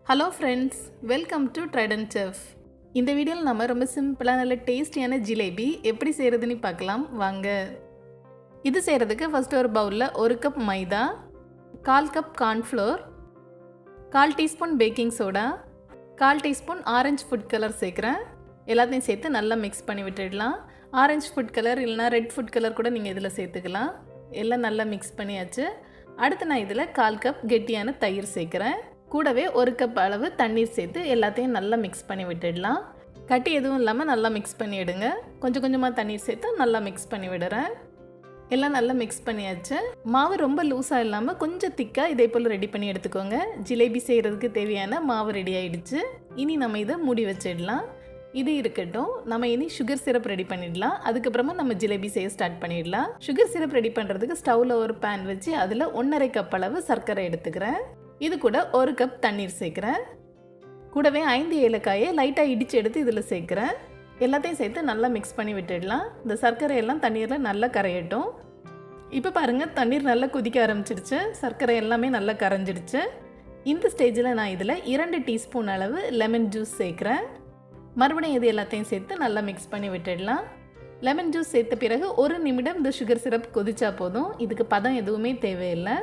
Hello friends, welcome to Trident chef. இந்த வீடியோவில் நம்ம ரொம்ப சிம்பிளாக நல்ல டேஸ்டியான ஜிலேபி எப்படி செய்கிறதுன்னு பார்க்கலாம் வாங்க. இது செய்கிறதுக்கு ஃபஸ்ட்டு ஒரு பவுலில் 1 கப் மைதா, 1/4 cup cornflour, 1/4 teaspoon baking soda, 1/4 teaspoon orange food colour சேர்க்குறேன். எல்லாத்தையும் சேர்த்து நல்லா மிக்ஸ் பண்ணி விட்டுடலாம். ஆரஞ்சு ஃபுட் கலர் இல்லைனா ரெட் ஃபுட் கலர் கூட நீங்கள் இதில் சேர்த்துக்கலாம். எல்லாம் நல்லா மிக்ஸ் பண்ணியாச்சு. அடுத்து நான் இதில் 1/4 கப் கெட்டியான தயிர் சேர்க்குறேன். கூடவே 1 கப் அளவு தண்ணீர் சேர்த்து எல்லாத்தையும் நல்லா மிக்ஸ் பண்ணி விட்டுடலாம். கட்டி எதுவும் இல்லாமல் நல்லா மிக்ஸ் பண்ணி விடுங்க. கொஞ்சம் கொஞ்சமாக தண்ணீர் சேர்த்து நல்லா மிக்ஸ் பண்ணி விடுறேன். எல்லாம் நல்லா மிக்ஸ் பண்ணியாச்சு. மாவு ரொம்ப லூஸாக இல்லாமல் கொஞ்சம் திக்காக இதே போல் ரெடி பண்ணி எடுத்துக்கோங்க. ஜிலேபி செய்கிறதுக்கு தேவையான மாவு ரெடி ஆகிடுச்சு. இனி நம்ம இதை மூடி வச்சிடலாம். இது இருக்கட்டும். நம்ம இனி சுகர் சிரப் ரெடி பண்ணிடலாம். அதுக்கப்புறமா நம்ம ஜிலேபி செய்ய ஸ்டார்ட் பண்ணிடலாம். சுகர் சிரப் ரெடி பண்ணுறதுக்கு ஸ்டவ்வில் ஒரு பேன் வச்சு அதில் 1/2 கப் அளவு சர்க்கரை எடுத்துக்கிறேன். இது கூட 1 கப் தண்ணீர் சேர்க்குறேன். கூடவே 5 ஏலக்காயை லைட்டாக இடித்து எடுத்து இதில் சேர்க்குறேன். எல்லாத்தையும் சேர்த்து நல்லா மிக்ஸ் பண்ணி விட்டுடலாம். இந்த சர்க்கரை எல்லாம் தண்ணீரில் நல்லா கரையட்டும். இப்போ பாருங்கள், தண்ணீர் நல்லா கொதிக்க ஆரம்பிச்சிடுச்சு. சர்க்கரை எல்லாமே நல்லா கரைஞ்சிடுச்சு. இந்த ஸ்டேஜில் நான் இதில் 2 டீஸ்பூன் அளவு லெமன் ஜூஸ் சேர்க்குறேன். மறுபடியும் இது எல்லாத்தையும் சேர்த்து நல்லா மிக்ஸ் பண்ணி விட்டுடலாம். லெமன் ஜூஸ் சேர்த்த பிறகு 1 நிமிடம் இந்த சுகர் சிரப் கொதிச்சா போதும். இதுக்கு பதம் எதுவுமே தேவையில்லை.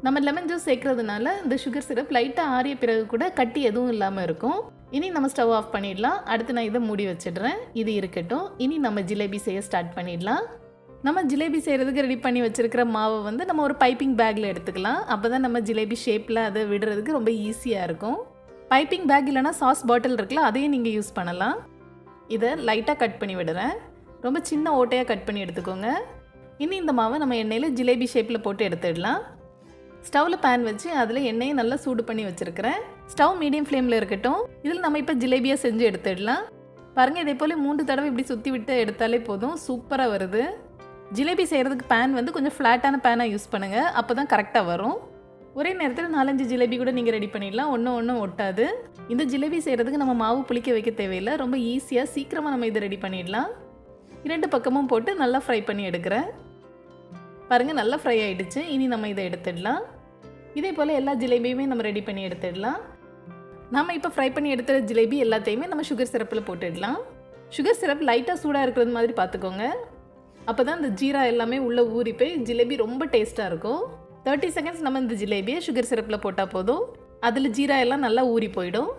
நம்ம லெமன் ஜூஸ் சேர்க்கறதுனால இந்த சுகர் சிரப் லைட்டாக ஆறிய பிறகு கூட கட்டி எதுவும் இல்லாமல் இருக்கும். இனி நம்ம ஸ்டவ் ஆஃப் பண்ணிடலாம். அடுத்து நான் இதை மூடி வச்சிடுறேன். இது இருக்கட்டும். இனி நம்ம ஜிலேபி செய்ய ஸ்டார்ட் பண்ணிடலாம். நம்ம ஜிலேபி செய்கிறதுக்கு ரெடி பண்ணி வச்சுருக்கிற மாவை நம்ம ஒரு பைப்பிங் பேக்கில் எடுத்துக்கலாம். அப்போ தான் நம்ம ஜிலேபி ஷேப்பில் அதை விடுறதுக்கு ரொம்ப ஈஸியாக இருக்கும். பைப்பிங் பேக் இல்லைனா சாஸ் பாட்டில் இருக்குல்ல, அதையும் நீங்கள் யூஸ் பண்ணலாம். இதை லைட்டாக கட் பண்ணி விடுறேன். ரொம்ப சின்ன ஓட்டையாக கட் பண்ணி எடுத்துக்கோங்க. இனி இந்த மாவை நம்ம எண்ணெயில் ஜிலேபி ஷேப்பில் போட்டு எடுத்துடலாம். ஸ்டவ்வில் பேன் வச்சு அதில் எண்ணெயை நல்லா சூடு பண்ணி வச்சுருக்கிறேன். ஸ்டவ் மீடியம் ஃப்ளேமில் இருக்கட்டும். இதில் நம்ம இப்போ ஜிலேபியாக செஞ்சு எடுத்துடலாம். பாருங்கள், இதே போல் 3 தடவை இப்படி சுற்றி விட்டு எடுத்தாலே போதும். சூப்பராக வருது. ஜிலேபி செய்கிறதுக்கு பேன் கொஞ்சம் ஃப்ளாட்டான பேனாக யூஸ் பண்ணுங்கள். அப்போ தான் கரெக்டாக வரும். ஒரே நேரத்தில் 4-5 ஜிலேபி கூட நீங்கள் ரெடி பண்ணிடலாம். ஒன்றும் ஒட்டாது. இந்த ஜிலேபி செய்கிறதுக்கு நம்ம மாவு புளிக்க வைக்க தேவையில்லை. ரொம்ப ஈஸியாக சீக்கிரமாக நம்ம இதை ரெடி பண்ணிடலாம். 2 பக்கமும் போட்டு நல்லா ஃப்ரை பண்ணி எடுக்கிறேன். பாருங்கள், நல்லா ஃப்ரை ஆகிடுச்சு. இனி நம்ம இதை எடுத்துடலாம். இதே போல் எல்லா ஜிலேபியுமே நம்ம ரெடி பண்ணி எடுத்துடலாம். நம்ம இப்போ ஃப்ரை பண்ணி எடுத்துகிற ஜிலேபி எல்லாத்தையுமே நம்ம சுகர் சிரப்பில் போட்டுடலாம். சுகர் சிரப் லைட்டாக சூடாக இருக்கிறது மாதிரி பார்த்துக்கோங்க. அப்போ தான் இந்த ஜீரா எல்லாமே உள்ளே ஊறி போய் ஜிலேபி ரொம்ப டேஸ்ட்டாக இருக்கும். 30 செகண்ட்ஸ் நம்ம இந்த ஜிலேபியை சுகர் சிரப்பில் போட்டால் போதும். அதில் ஜீரா எல்லாம் நல்லா ஊறி போயிடும்.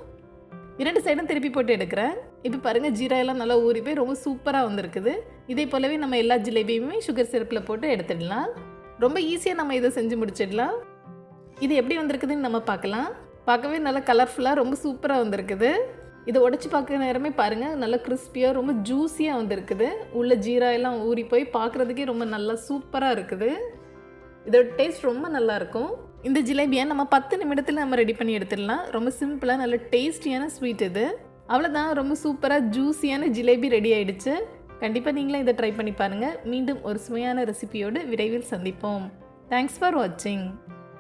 2 சைடும் திருப்பி போட்டு எடுக்கிறேன். இப்போ பாருங்கள், ஜீரா எல்லாம் நல்லா ஊறி போய் ரொம்ப சூப்பராக வந்திருக்குது. இதே போலவே நம்ம எல்லா ஜிலேபியுமே சுகர் சிரப்பில் போட்டு எடுத்துடலாம். ரொம்ப ஈஸியாக நம்ம இதை செஞ்சு முடிச்சிடலாம். இது எப்படி வந்திருக்குதுன்னு நம்ம பார்க்கலாம். பார்க்கவே நல்லா கலர்ஃபுல்லாக ரொம்ப சூப்பராக வந்திருக்குது. இதை உடச்சி பார்க்குற நேரமே பாருங்கள், நல்லா கிறிஸ்பியாக ரொம்ப ஜூஸியாக வந்திருக்குது. உள்ள ஜீரா எல்லாம் ஊறி போய் பார்க்குறதுக்கே ரொம்ப நல்லா சூப்பராக இருக்குது. இதோட டேஸ்ட் ரொம்ப நல்லாயிருக்கும். இந்த ஜிலேபியை நம்ம 10 நிமிடத்தில் நம்ம ரெடி பண்ணி எடுத்துடலாம். ரொம்ப சிம்பிளாக நல்ல டேஸ்டியான ஸ்வீட் இது. அவ்வளோதான், ரொம்ப சூப்பராக ஜூஸியான ஜிலேபி ரெடி ஆகிடுச்சு. கண்டிப்பாக நீங்களும் இதை ட்ரை பண்ணி பாருங்கள். மீண்டும் ஒரு சுவையான ரெசிபியோடு விரைவில் சந்திப்போம். தேங்க்ஸ் ஃபார் வாட்சிங்.